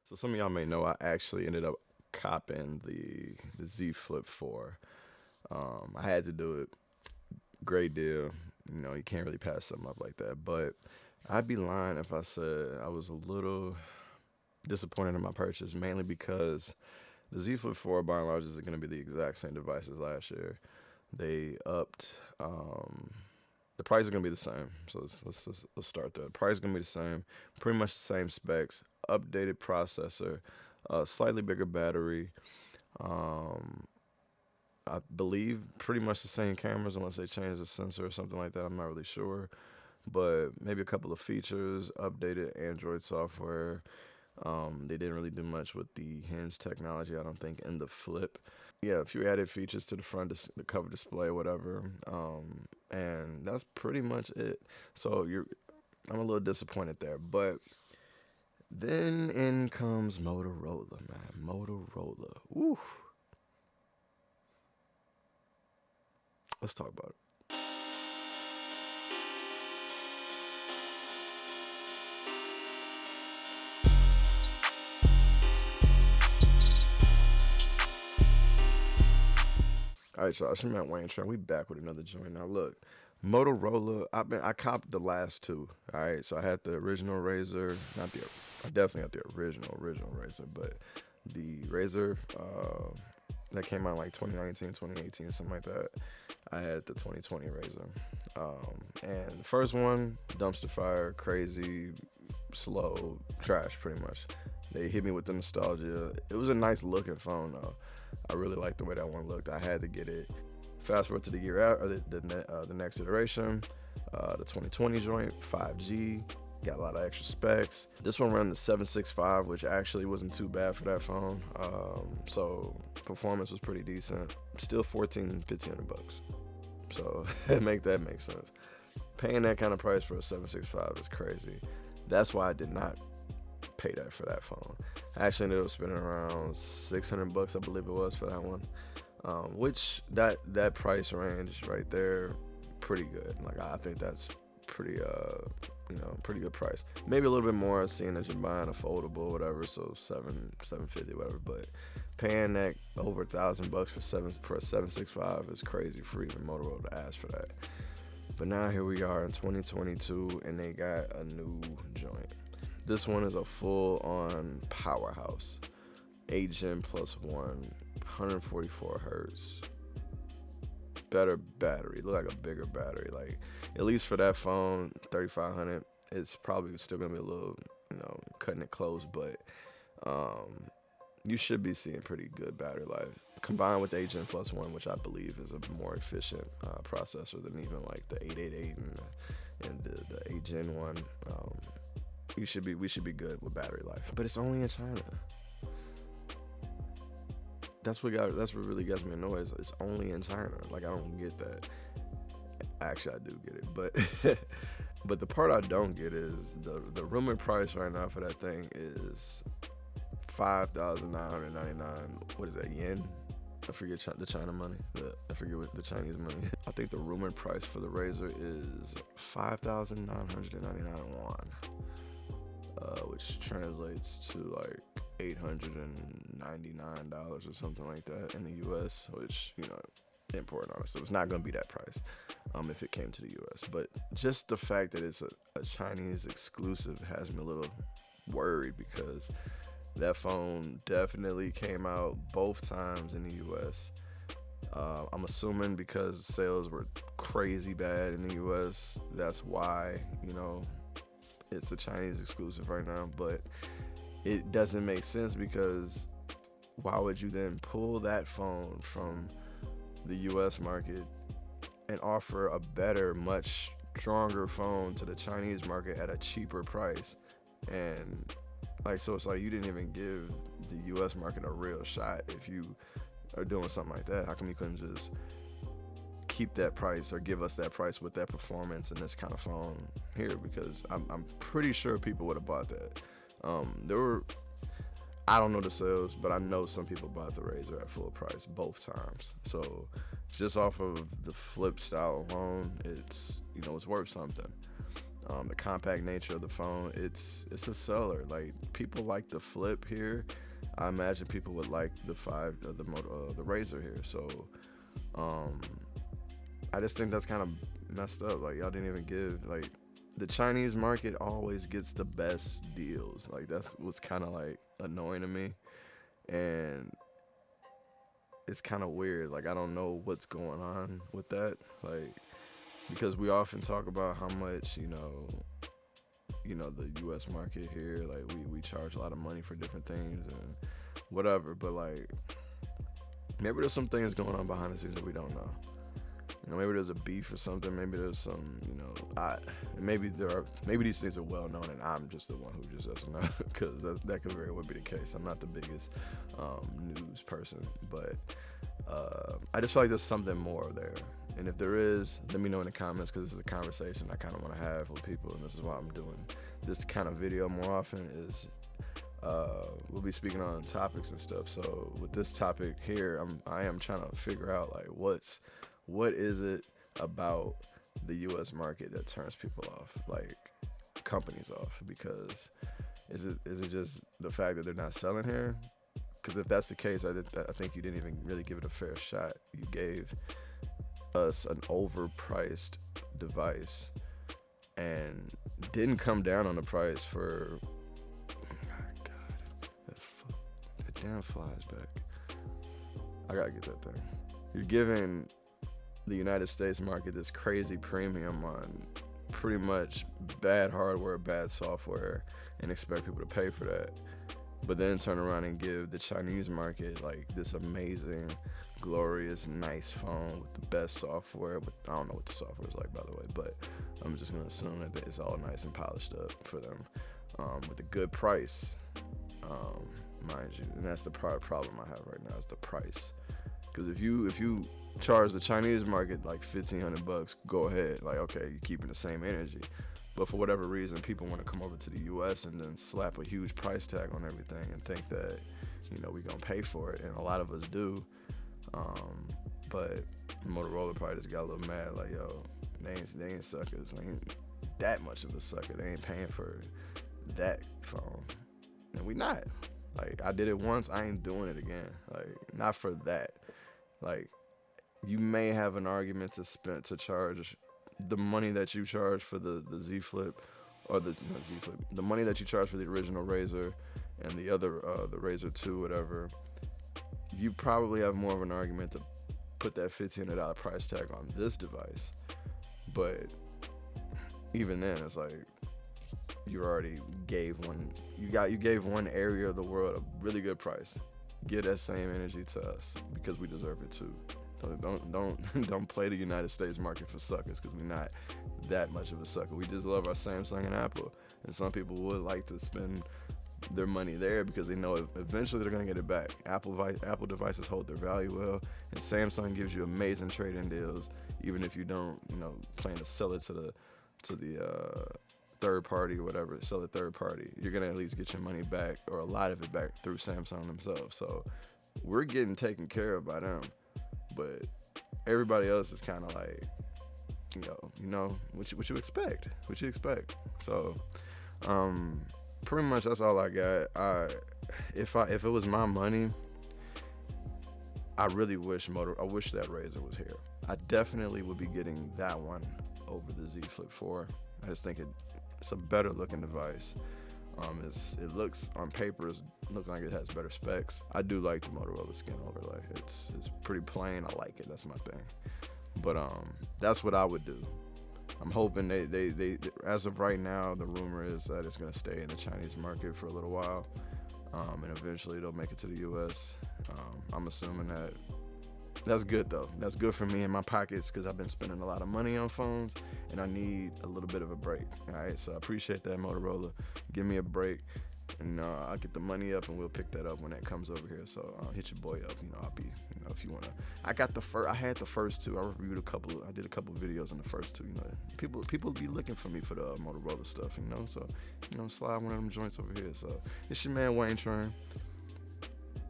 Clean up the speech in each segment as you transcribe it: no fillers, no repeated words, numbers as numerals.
So some of y'all may know I actually ended up copping the Z Flip 4. I had to do it. Great deal. You know, you can't really pass something up like that. But I'd be lying if I said I was a little disappointed in my purchase, mainly because the Z Flip 4 by and large is going to be the exact same device as last year. They upped. The price is going to be the same. So let's start there. The price is going to be the same. Pretty much the same specs. Updated processor. Slightly bigger battery. Um, I believe pretty much the same cameras unless they change the sensor or something like that. I'm not really sure. But maybe a couple of features, updated Android software. They didn't really do much with the hinge technology, I don't think, in the Flip. Yeah, a few added features to the front, the cover display, whatever. And that's pretty much it. So I'm a little disappointed there. But then in comes Motorola, man. Motorola. Woo. Let's talk about it. All right, y'all. It's your man Wayne Trent. We back with another joint. Now, look, Motorola. I copped the last two. All right, so I had the original Razor. Not the. I definitely got the original Razor, but the Razor that came out like 2019, 2018, something like that. I had the 2020 Razor, and the first one, dumpster fire, crazy, slow, trash, pretty much. They hit me with the nostalgia. It was a nice looking phone though. I really liked the way that one looked. I had to get it. Fast forward to the year out, or the next iteration, the 2020 joint, 5G, got a lot of extra specs. This one ran the 765, which actually wasn't too bad for that phone. So performance was pretty decent. Still 1,500 bucks. So make sense. Paying that kind of price for a 765 is crazy. That's why I did not pay that for that phone. I actually ended up spending around 600 bucks, I believe it was, for that one. Which that price range right there, pretty good. Like I think that's pretty pretty good price. Maybe a little bit more, seeing that you're buying a foldable, whatever. So 750, whatever. But paying that over $1,000 for a 765 is crazy for even Motorola to ask for that. But now here we are in 2022, and they got a new joint. This one is a full-on powerhouse. 8 Gen plus 1, 144 hertz. Better battery. Look like a bigger battery. Like, at least for that phone, 3500, it's probably still gonna be a little, cutting it close, but you should be seeing pretty good battery life. Combined with the 8 Gen plus 1, which I believe is a more efficient processor than even like the 888 and the 8 Gen 1. We should be good with battery life, but it's only in China. That's what really gets me annoyed. It's only in China. Like, I don't get that. Actually, I do get it, but but the part I don't get is the rumored price right now for that thing is 5,999. What is that, yen? I forget the China money. I forget what the Chinese money. I think the rumored price for the Razor is 5,999 won. Which translates to like $899 or something like that in the U.S., which, important, honestly. It's not going to be that price if it came to the U.S. But just the fact that it's a Chinese exclusive has me a little worried, because that phone definitely came out both times in the U.S. I'm assuming because sales were crazy bad in the U.S., that's why, it's a Chinese exclusive right now. But it doesn't make sense, because why would you then pull that phone from the US market and offer a better, much stronger phone to the Chinese market at a cheaper price? And so it's like you didn't even give the US market a real shot. If you are doing something like that, how come you couldn't just keep that price or give us that price with that performance and this kind of phone here? Because I'm pretty sure people would have bought that. I don't know the sales, but I know some people bought the Razor at full price both times. So just off of the Flip style alone, it's worth something. The compact nature of the phone, it's a seller. Like, people like the Flip here. I imagine people would like the Razr here. So I just think that's kind of messed up. Like, y'all didn't even give, like, the Chinese market always gets the best deals. Like, that's what's kind of like annoying to me, and it's kind of weird. Like, I don't know what's going on with that. Like, because we often talk about how much, the U.S. market here, like, we charge a lot of money for different things and whatever. But, like, maybe there's some things going on behind the scenes that we don't know. Maybe there's a beef or something. Maybe there's some, maybe these things are well known, and I'm just the one who just doesn't know, because that could very well be the case. I'm not the biggest news person, but I just feel like there's something more there. And if there is, let me know in the comments, because this is a conversation I kind of want to have with people, and this is why I'm doing this kind of video more often. Is we'll be speaking on topics and stuff. So with this topic here, I am trying to figure out, like, what is it about the U.S. market that turns people off, like companies off? Because is it just the fact that they're not selling here? Because if that's the case, I think you didn't even really give it a fair shot. You gave us an overpriced device and didn't come down on the price for. Oh my God, that damn flies back. I gotta get that thing. You're giving the United States market this crazy premium on pretty much bad hardware, bad software, and expect people to pay for that. But then turn around and give the Chinese market, like, this amazing, glorious, nice phone with the best software. I don't know what the software is like, by the way, but I'm just gonna assume that it's all nice and polished up for them, with a good price, mind you. And that's the problem I have right now, is the price. Because if you charge the Chinese market like $1,500, go ahead. Like, okay, you're keeping the same energy. But for whatever reason, people want to come over to the U.S. and then slap a huge price tag on everything and think that, we're going to pay for it. And a lot of us do. But Motorola probably just got a little mad. Like, yo, they ain't suckers. They ain't that much of a sucker. They ain't paying for that phone. And we not. Like, I did it once. I ain't doing it again. Like, not for that. Like, you may have an argument to charge the money that you charge for the Z Flip, or the money that you charge for the original Razr and the other the Razr 2, whatever. You probably have more of an argument to put that $1,500 price tag on this device. But even then, it's like, you already gave one area of the world a really good price. Give that same energy to us, because we deserve it too. Don't play the United States market for suckers, because we're not that much of a sucker. We just love our Samsung and Apple, and some people would like to spend their money there because they know eventually they're gonna get it back. Apple devices hold their value well, and Samsung gives you amazing trade-in deals, even if you don't, plan to sell it to the third party or whatever. Sell it third party, you're gonna at least get your money back, or a lot of it back, through Samsung themselves. So we're getting taken care of by them. But everybody else is kind of like, what you expect. So, pretty much that's all I got. If it was my money, I really wish I wish that Razr was here. I definitely would be getting that one over the Z Flip 4. I just think it's a better looking device. It looks on paper, look like it has better specs. I do like the Motorola skin overlay. It's pretty plain. I like it. That's my thing. But that's what I would do. I'm hoping they as of right now, the rumor is that it's gonna stay in the Chinese market for a little while, and eventually it'll make it to the U.S. I'm assuming that. That's good though. That's good for me in my pockets, because I've been spending a lot of money on phones and I need a little bit of a break. All right, so I appreciate that, Motorola. Give me a break, and I'll get the money up and we'll pick that up when that comes over here. So hit your boy up. I'll be, if you wanna. I had the first two. I did a couple videos on the first two. People be looking for me for the Motorola stuff. So slide one of them joints over here. So it's your man Wayne Train.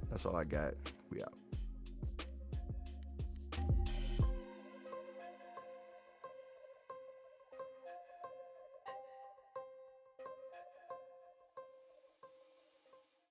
That's all I got. We out.